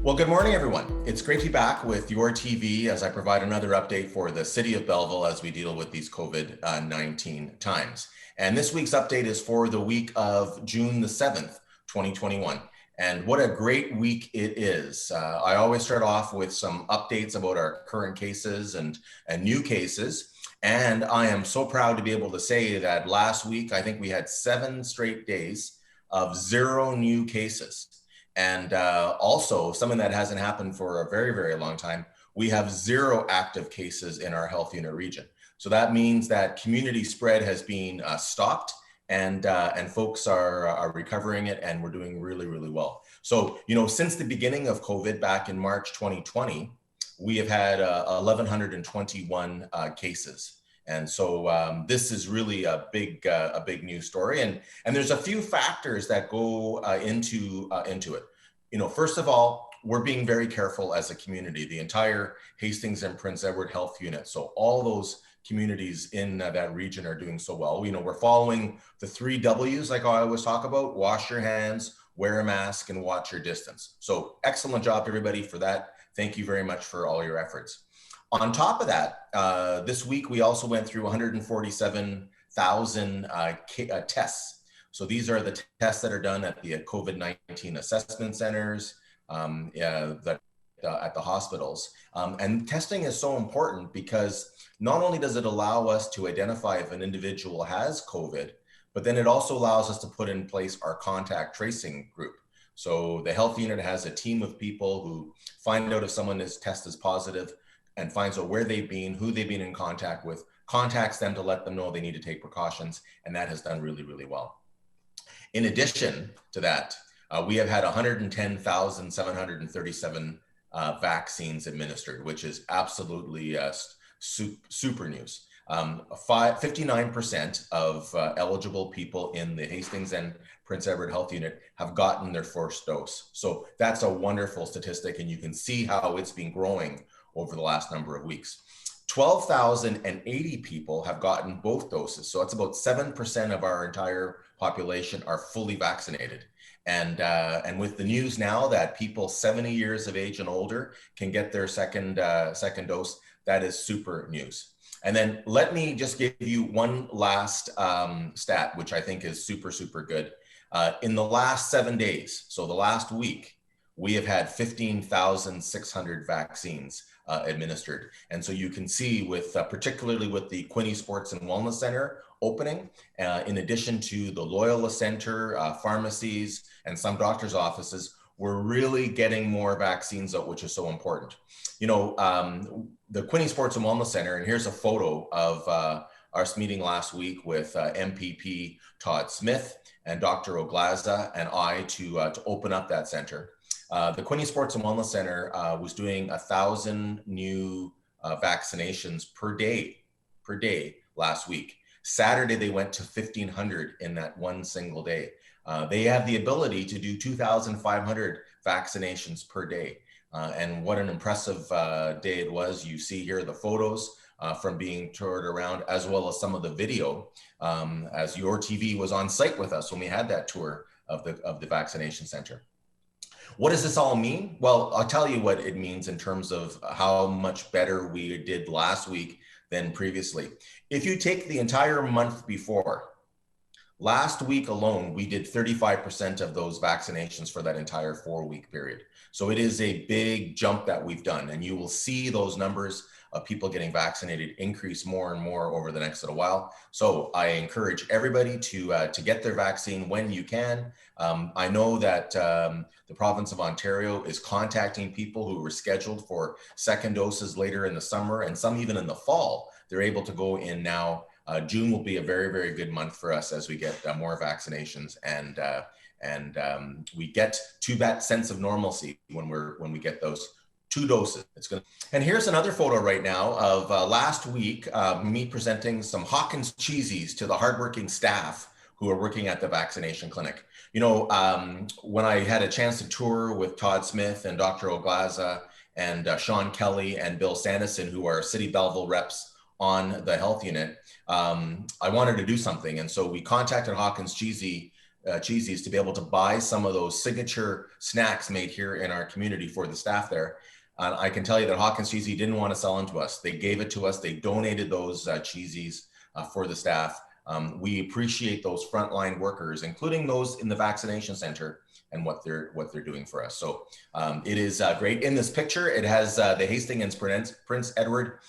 Well, good morning, everyone. It's great to be back with YourTV as I provide another update for the city of Belleville as we deal with these COVID-19 times. And this week's update is for the week of June the 7th, 2021. And what a great week it is. I always start off with some updates about our current cases and new cases. And I am so proud to be able to say that last week, I think we had 7 straight days of 0 new cases. And also something that hasn't happened for a very, very long time, we have 0 active cases in our health unit region. So that means that community spread has been stopped and folks are recovering it, and we're doing really, really well. So, since the beginning of COVID back in March 2020, we have had 1,121 cases. And so this is really a big news story, and there's a few factors that go into it. First of all, we're being very careful as a community. The entire Hastings and Prince Edward Health Unit, so all those communities in that region are doing so well. We're following the 3 W's, like I always talk about: wash your hands, wear a mask, and watch your distance. So excellent job, everybody, for that. Thank you very much for all your efforts. On top of that, this week, we also went through 147,000 tests. So these are the tests that are done at the COVID-19 assessment centers, at the hospitals. And testing is so important because not only does it allow us to identify if an individual has COVID, but then it also allows us to put in place our contact tracing group. So the health unit has a team of people who find out if someone's test is positive, and finds out where they've been, who they've been in contact with, contacts them to let them know they need to take precautions, and that has done really, really well. In addition to that, we have had 110,737 vaccines administered, which is absolutely super news. 59% of eligible people in the Hastings and Prince Edward Health Unit have gotten their first dose. So that's a wonderful statistic, and you can see how it's been growing over the last number of weeks. 12,080 people have gotten both doses. So it's about 7% of our entire population are fully vaccinated. And with the news now that people 70 years of age and older can get their second dose, that is super news. And then let me just give you one last stat, which I think is super, super good. In the last 7 days, so the last week, we have had 15,600 vaccines administered. And so you can see with, particularly with the Quinte Sports and Wellness Centre opening, in addition to the Loyola Centre, pharmacies, and some doctors' offices, we're really getting more vaccines out, which is so important. The Quinte Sports and Wellness Centre, and here's a photo of our meeting last week with MPP Todd Smith and Dr. Oglaza and I to open up that center. The Quinte Sports and Wellness Centre was doing 1,000 new vaccinations per day last week. Saturday, they went to 1,500 in that one single day. They have the ability to do 2,500 vaccinations per day. And what an impressive day it was. You see here the photos from being toured around, as well as some of the video, as YourTV was on site with us when we had that tour of the vaccination center. What does this all mean? Well, I'll tell you what it means in terms of how much better we did last week than previously. If you take the entire month before, last week alone, we did 35% of those vaccinations for that entire 4-week period. So it is a big jump that we've done, and you will see those numbers of people getting vaccinated increase more and more over the next little while. So I encourage everybody to get their vaccine when you can. I know that the province of Ontario is contacting people who were scheduled for second doses later in the summer, and some even in the fall. They're able to go in now. June will be a very, very good month for us as we get more vaccinations, and we get to that sense of normalcy when we get those 2 doses. And here's another photo right now of last week, me presenting some Hawkins Cheesies to the hardworking staff who are working at the vaccination clinic. When I had a chance to tour with Todd Smith and Dr. Oglaza and Sean Kelly and Bill Sanderson, who are City Belleville reps on the health unit, I wanted to do something. And so we contacted Hawkins Cheesies Cheesies to be able to buy some of those signature snacks made here in our community for the staff there. I can tell you that Hawkins Cheesies didn't want to sell them to us. They gave it to us. They donated those cheesies for the staff. We appreciate those frontline workers, including those in the vaccination center, and what they're doing for us. So it is great. In this picture, it has the Hastings Prince Edward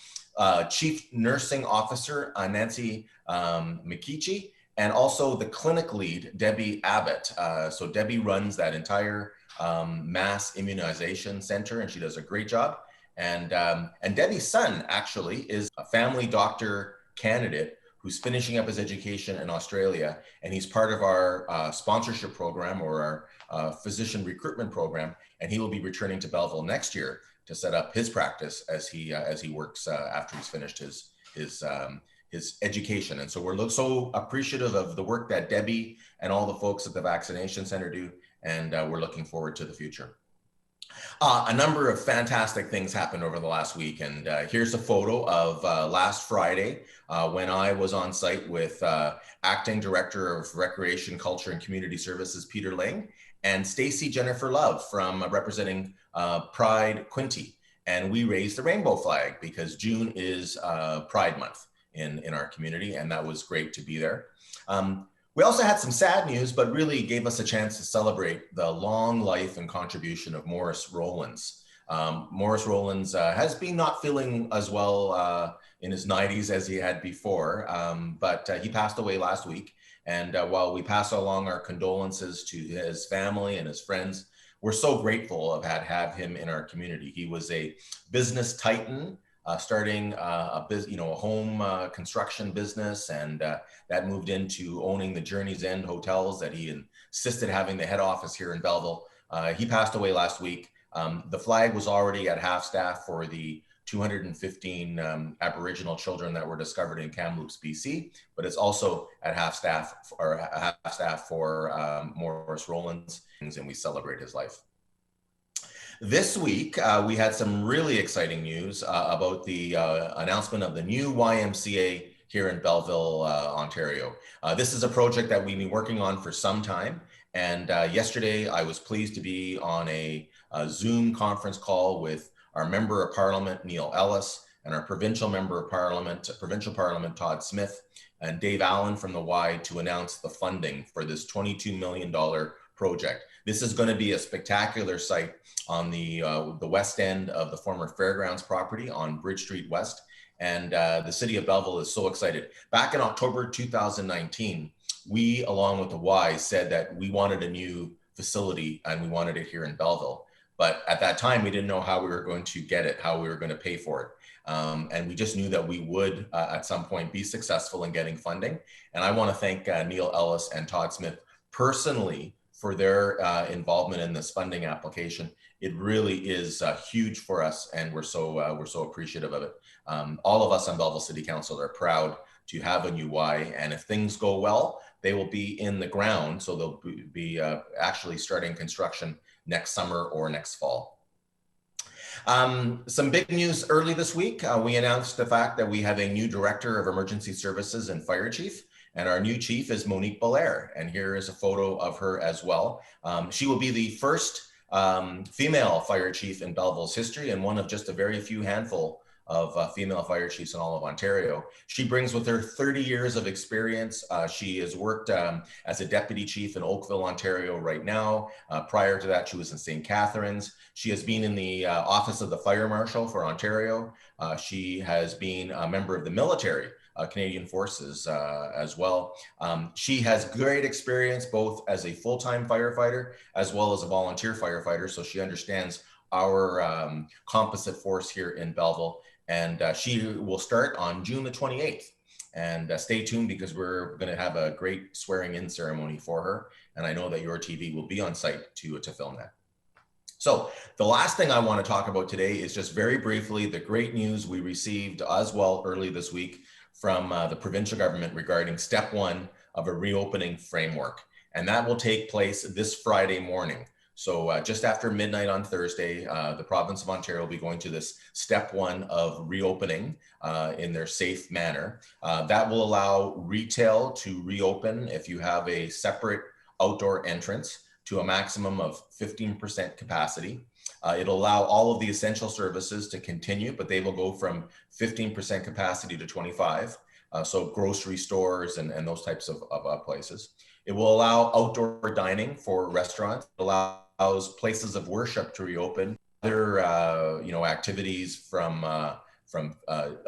Chief Nursing Officer Nancy Mikichi, and also the clinic lead Debbie Abbott. So Debbie runs that entire mass immunization center, and she does a great job. And Debbie's son actually is a family doctor candidate who's finishing up his education in Australia, and he's part of our sponsorship program, or our physician recruitment program, and he will be returning to Belleville next year to set up his practice as he works after he's finished his education. And so we're so appreciative of the work that Debbie and all the folks at the vaccination center do, and we're looking forward to the future. A number of fantastic things happened over the last week, and here's a photo of last Friday when I was on site with Acting Director of Recreation, Culture and Community Services, Peter Ling, and Stacy Jennifer Love from representing Pride Quinte. And we raised the rainbow flag because June is Pride Month in our community, and that was great to be there. We also had some sad news, but really gave us a chance to celebrate the long life and contribution of Maurice Rollins. Maurice Rollins has been not feeling as well in his 90s as he had before, but he passed away last week. And while we pass along our condolences to his family and his friends, we're so grateful of have him in our community. He was a business titan, starting a home construction business, and that moved into owning the Journey's End hotels that he insisted having the head office here in Belleville. He passed away last week. The flag was already at half staff for the 215 Aboriginal children that were discovered in Kamloops, BC, but it's also at half staff for Maurice Rollins, and we celebrate his life. This week, we had some really exciting news about the announcement of the new YMCA here in Belleville, Ontario. This is a project that we've been working on for some time. And yesterday, I was pleased to be on a Zoom conference call with our Member of Parliament, Neil Ellis, and our Provincial Parliament, Todd Smith, and Dave Allen from the Y to announce the funding for this $22 million project. This is going to be a spectacular site on the west end of the former fairgrounds property on Bridge Street West. And the city of Belleville is so excited. Back in October 2019, we, along with the Y, said that we wanted a new facility and we wanted it here in Belleville. But at that time, we didn't know how we were going to get it, how we were going to pay for it. And we just knew that we would, at some point, be successful in getting funding. And I want to thank Neil Ellis and Todd Smith personally for their involvement in this funding application. It really is huge for us, and we're so appreciative of it. All of us on Belleville City Council are proud to have a new Y, and if things go well, they will be in the ground. So they'll be actually starting construction next summer or next fall. Some big news early this week. We announced the fact that we have a new Director of Emergency Services and Fire Chief. And our new chief is Monique Belair. And here is a photo of her as well. She will be the first female fire chief in Belleville's history, and one of just a very few handful of female fire chiefs in all of Ontario. She brings with her 30 years of experience. She has worked as a deputy chief in Oakville, Ontario right now. Prior to that, she was in St. Catharines. She has been in the Office of the Fire Marshal for Ontario. She has been a member of the military, Canadian Forces as well. She has great experience both as a full-time firefighter as well as a volunteer firefighter, so she understands our composite force here in Belleville. And she will start on June the 28th. And stay tuned because we're going to have a great swearing-in ceremony for her. And I know that YourTV will be on site to film that. So the last thing I want to talk about today is just very briefly the great news we received as well early this week from the provincial government regarding step one of a reopening framework. And that will take place this Friday morning. So just after midnight on Thursday, the province of Ontario will be going to this step one of reopening in their safe manner. That will allow retail to reopen if you have a separate outdoor entrance to a maximum of 15% capacity. It'll allow all of the essential services to continue, but they will go from 15% capacity to 25. So grocery stores and those types of places. It will allow outdoor dining for restaurants. It allows places of worship to reopen. Other activities from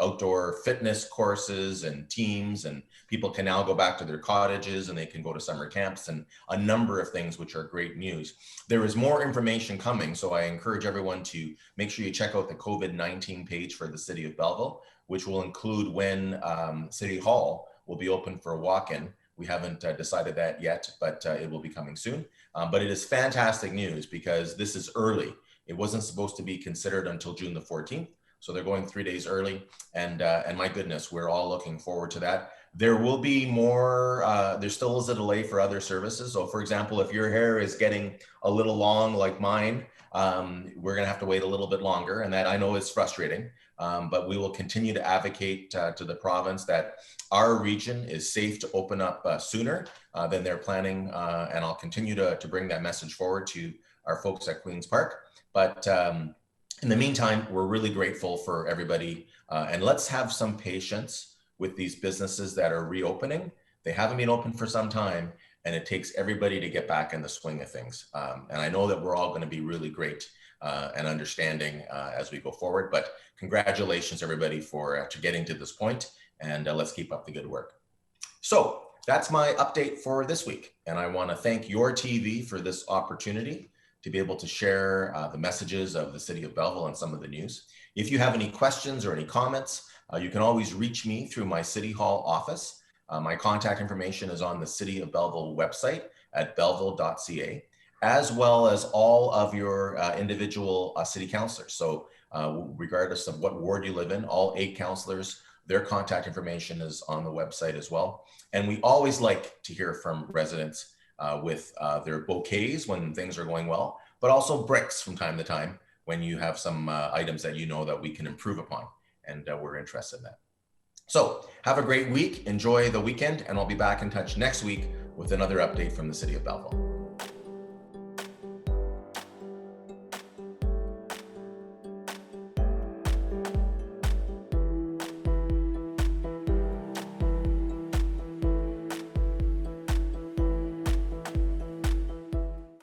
outdoor fitness courses and teams, and people can now go back to their cottages and they can go to summer camps and a number of things, which are great news. There is more information coming, so I encourage everyone to make sure you check out the COVID-19 page for the City of Belleville, which will include when City Hall will be open for a walk-in. We haven't decided that yet, but it will be coming soon. But it is fantastic news because this is early. It wasn't supposed to be considered until June the 14th. So they're going 3 days early, and my goodness, we're all looking forward to that. There will be more, there still is a delay for other services. So for example, if your hair is getting a little long like mine, we're gonna have to wait a little bit longer, and that I know is frustrating, but we will continue to advocate to the province that our region is safe to open up sooner than they're planning, and I'll continue to bring that message forward to our folks at Queen's Park. But in the meantime, we're really grateful for everybody, and let's have some patience with these businesses that are reopening. They haven't been open for some time, and it takes everybody to get back in the swing of things. And I know that we're all going to be really great and understanding as we go forward, but congratulations everybody for getting to this point, and let's keep up the good work. So that's my update for this week, and I want to thank YourTV for this opportunity to be able to share the messages of the City of Belleville and some of the news. If you have any questions or any comments, you can always reach me through my City Hall office. My contact information is on the City of Belleville website at belleville.ca, as well as all of your individual city councilors. So regardless of what ward you live in, all 8 councilors, their contact information is on the website as well. And we always like to hear from residents with their bouquets when things are going well, but also bricks from time to time when you have some items that you know that we can improve upon, and we're interested in that. So have a great week, enjoy the weekend, and I'll be back in touch next week with another update from the City of Belleville.